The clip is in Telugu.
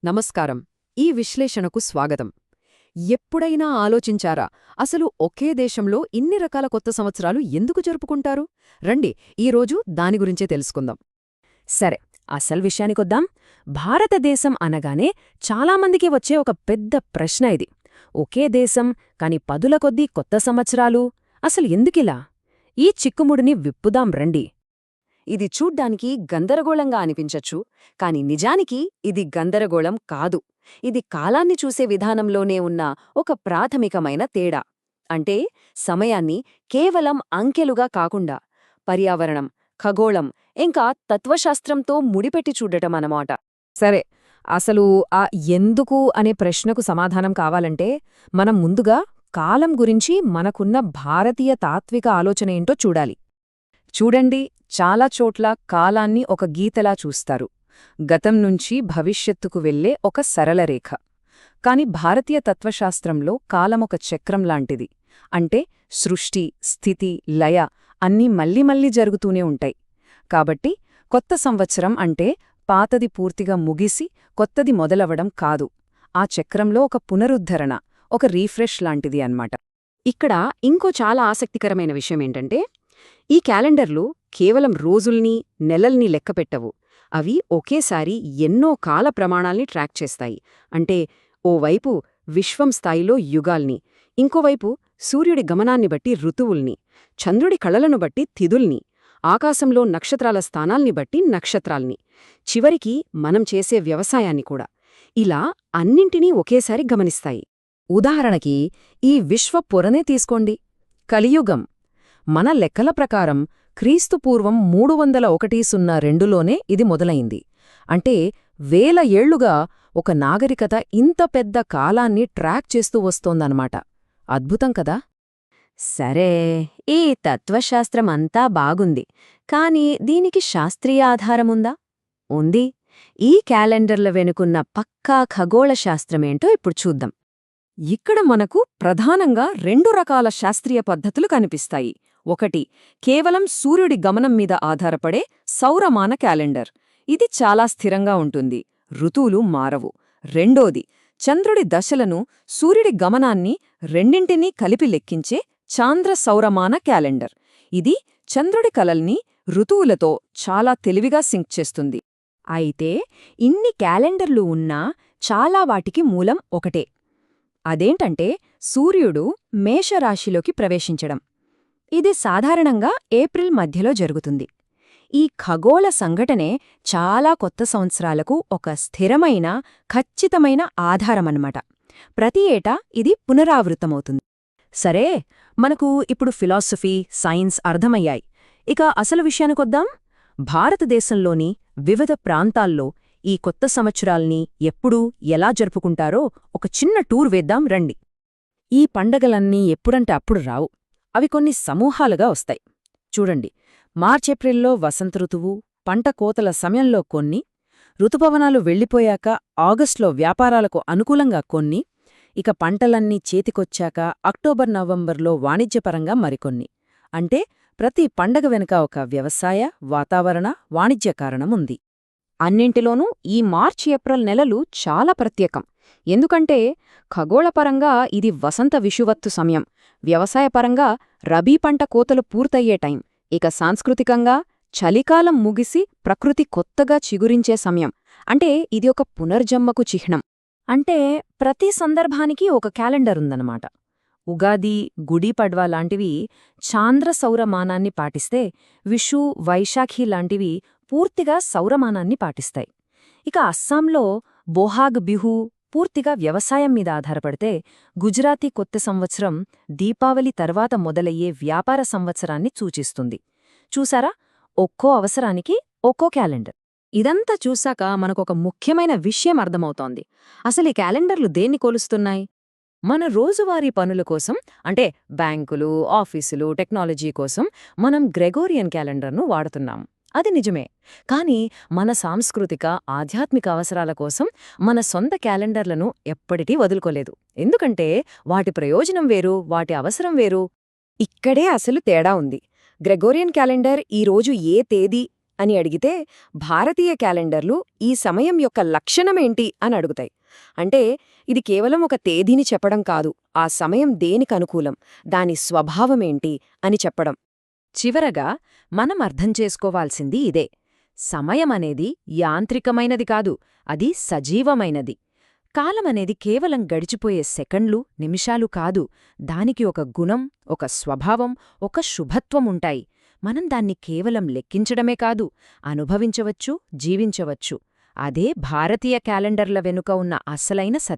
నమస్కారం. ఈ విశ్లేషణకు స్వాగతం. ఎప్పుడైనా ఆలోచించారా, అసలు ఒకే దేశంలో ఇన్ని రకాల కొత్త సంవత్సరాలు ఎందుకు జరుపుకుంటారు? రండి, ఈరోజు దాని గురించే తెలుసుకుందాం. సరే, అసలు విషయానికొద్దాం. భారతదేశం అనగానే చాలామందికి వచ్చే ఒక పెద్ద ప్రశ్న ఇది. ఒకే దేశం, కాని పదుల కొద్దీ కొత్త సంవత్సరాలు. అసలు ఎందుకిలా? ఈ చిక్కుముడిని విప్పుదాం రండి. ఇది చూడ్డానికి గందరగోళంగా అనిపించచ్చు, కాని నిజానికి ఇది గందరగోళం కాదు. ఇది కాలాన్ని చూసే విధానంలోనే ఉన్న ఒక ప్రాథమికమైన తేడా. అంటే సమయాన్ని కేవలం అంకెలుగా కాకుండా పర్యావరణం, ఖగోళం, ఇంకా తత్వశాస్త్రంతో ముడిపెట్టి చూడటమన్నమాట. సరే, అసలు ఆ ఎందుకు అనే ప్రశ్నకు సమాధానం కావాలంటే మనం ముందుగా కాలం గురించి మనకున్న భారతీయ తాత్విక ఆలోచన ఏంటో చూడాలి. చూడండి, చాలా చోట్ల కాలాన్ని ఒక గీతలా చూస్తారు. గతం నుంచి భవిష్యత్తుకు వెళ్లే ఒక సరళ రేఖ. కాని భారతీయ తత్వశాస్త్రంలో కాలమొక చక్రం లాంటిది. అంటే సృష్టి, స్థితి, లయ అన్నీ మళ్ళీ జరుగుతూనే ఉంటాయి. కాబట్టి కొత్త సంవత్సరం అంటే పాతది పూర్తిగా ముగిసి కొత్తది మొదలవడం కాదు. ఆ చక్రంలో ఒక పునరుద్ధరణ, ఒక రీఫ్రెష్ లాంటిది అన్నమాట. ఇక్కడ ఇంకో చాలా ఆసక్తికరమైన విషయమేంటంటే, ఈ క్యాలెండర్లు కేవలం రోజుల్ని, నెలల్ని లెక్కపెట్టవు. అవి ఒకేసారి ఎన్నో కాల ప్రమాణాల్ని ట్రాక్ చేస్తాయి. అంటే ఓవైపు విశ్వం స్థాయిలో యుగాల్ని, ఇంకోవైపు సూర్యుడి గమనాన్ని బట్టి ఋతువుల్ని, చంద్రుడి కళలను బట్టి తిథుల్ని, ఆకాశంలో నక్షత్రాల స్థానాల్ని బట్టి నక్షత్రాల్ని, చివరికి మనం చేసే వ్యవసాయాన్ని కూడా. ఇలా అన్నింటినీ ఒకేసారి గమనిస్తాయి. ఉదాహరణకి ఈ విశ్వ పొరనే తీసుకోండి. కలియుగం మన లెక్కల ప్రకారం క్రీస్తుపూర్వం 301-02లోనే ఇది మొదలైంది. అంటే వేల ఏళ్లుగా ఒక నాగరికత ఇంత పెద్ద కాలాన్ని ట్రాక్ చేస్తూ వస్తోందన్నమాట. అద్భుతం కదా? సరే, ఈ తత్వశాస్త్రం అంతా బాగుంది, కాని దీనికి శాస్త్రీయ ఆధారముందా? ఉంది. ఈ క్యాలెండర్ల వెనుకున్న పక్కా ఖగోళ శాస్త్రమేంటో ఇప్పుడు చూద్దాం. ఇక్కడ మనకు ప్రధానంగా 2 రకాల శాస్త్రీయ పద్ధతులు కనిపిస్తాయి. ఒకటి, కేవలం సూర్యుడి గమనం మీద ఆధారపడే సౌరమాన క్యాలెండర్. ఇది చాలా స్థిరంగా ఉంటుంది, ఋతువులు మారవు. రెండోది, చంద్రుడి దశలను, సూర్యుడి గమనాన్ని రెండింటినీ కలిపి లెక్కించే చాంద్ర సౌరమాన క్యాలెండర్. ఇది చంద్రుడి కలల్ని ఋతువులతో చాలా తెలివిగా సింక్ చేస్తుంది. అయితే ఇన్ని క్యాలెండర్లు ఉన్నా చాలా వాటికి మూలం ఒకటే. అదేంటంటే సూర్యుడు మేషరాశిలోకి ప్రవేశించడం. ఇది సాధారణంగా ఏప్రిల్ మధ్యలో జరుగుతుంది. ఈ ఖగోళ సంఘటనే చాలా కొత్త సంవత్సరాలకు ఒక స్థిరమైన, ఖచ్చితమైన ఆధారమన్నమాట. ప్రతి ఏటా ఇది పునరావృతమవుతుంది. సరే, మనకు ఇప్పుడు ఫిలాసఫీ, సైన్స్ అర్థమయ్యాయి. ఇక అసలు విషయానికొద్దాం. భారతదేశంలోని వివిధ ప్రాంతాల్లో ఈ కొత్త సంవత్సరాల్ని ఎప్పుడు, ఎలా జరుపుకుంటారో ఒక చిన్న టూర్ వేద్దాం రండి. ఈ పండగలన్నీ ఎప్పుడంటే అప్పుడు రావు. అవి కొన్ని సమూహాలుగా వస్తాయి. చూడండి, మార్చేప్రిల్లో వసంత ఋతువు, పంట కోతల సమయంలో కొన్ని, ఋతుపవనాలు వెళ్ళిపోయాక ఆగస్టులో వ్యాపారాలకు అనుకూలంగా కొన్ని, ఇక పంటలన్నీ చేతికొచ్చాక అక్టోబర్-నవంబర్లో వాణిజ్యపరంగా మరికొన్ని. అంటే ప్రతి పండగ వెనుక ఒక వ్యవసాయ, వాతావరణ, వాణిజ్య కారణముంది. అన్నింటిలోనూ ఈ మార్చి-ఏప్రిల్ నెలలు చాలా ప్రత్యేకం. ఎందుకంటే ఖగోళపరంగా ఇది వసంత విషువత్తు సమయం, వ్యవసాయపరంగా రబీ పంట కోతలు పూర్తయ్యే టైం, ఇక సాంస్కృతికంగా చలికాలం ముగిసి ప్రకృతి కొత్తగా చిగురించే సమయం. అంటే ఇది ఒక పునర్జన్మకు చిహ్నం. అంటే ప్రతి సందర్భానికి ఒక క్యాలెండరుందన్నమాట. ఉగాది, గుడి పడ్వా లాంటివి చాంద్ర సౌరమానాన్ని పాటిస్తే, విషు, వైశాఖి లాంటివి పూర్తిగా సౌరమానాన్ని పాటిస్తాయి. ఇక అస్సాంలో బోహాగ్ బిహు పూర్తిగా వ్యవసాయం మీద ఆధారపడితే, గుజరాతీ కొత్త సంవత్సరం దీపావళి తర్వాత మొదలయ్యే వ్యాపార సంవత్సరాన్ని సూచిస్తుంది. చూసారా, ఒక్కో అవసరానికి ఒక్కో క్యాలెండర్. ఇదంతా చూశాక మనకొక ముఖ్యమైన విషయం అర్థమవుతోంది. అసలు ఈ క్యాలెండర్లు దేన్ని కొలుస్తున్నాయి? మన రోజువారీ పనుల కోసం, అంటే బ్యాంకులు, ఆఫీసులు, టెక్నాలజీ కోసం మనం గ్రెగోరియన్ క్యాలెండర్ను వాడుతున్నాం. అది నిజమే. కాని మన సాంస్కృతిక, ఆధ్యాత్మిక అవసరాల కోసం మన సొంత క్యాలెండర్లను ఎప్పటికీ వదులుకోలేదు. ఎందుకంటే వాటి ప్రయోజనం వేరు, వాటి అవసరం వేరు. ఇక్కడే అసలు తేడా ఉంది. గ్రెగోరియన్ క్యాలెండర్ ఈరోజు ఏ తేదీ అని అడిగితే భారతీయ క్యాలెండర్లు ఈ సమయం యొక్క లక్షణమేంటి అని అడుగుతాయి. అంటే ఇది కేవలం ఒక తేదీని చెప్పడం కాదు, ఆ సమయం దేనికనుకూలం, దాని స్వభావమేంటి అని చెప్పడం. చివరగా మనం అర్థం చేసుకోవాల్సింది ఇదే: సమయమనేది యాంత్రికమైనది కాదు, అది సజీవమైనది. కాలమనేది కేవలం గడిచిపోయే సెకండ్లు, నిమిషాలు కాదు, దానికి ఒక గుణం, ఒక స్వభావం, ఒక శుభత్వముంటాయి. మనం దాన్ని కేవలం లెక్కించడమే కాదు, అనుభవించవచ్చు, జీవించవచ్చు. అదే భారతీయ క్యాలెండర్ల వెనుక ఉన్న అసలైన సత్యం.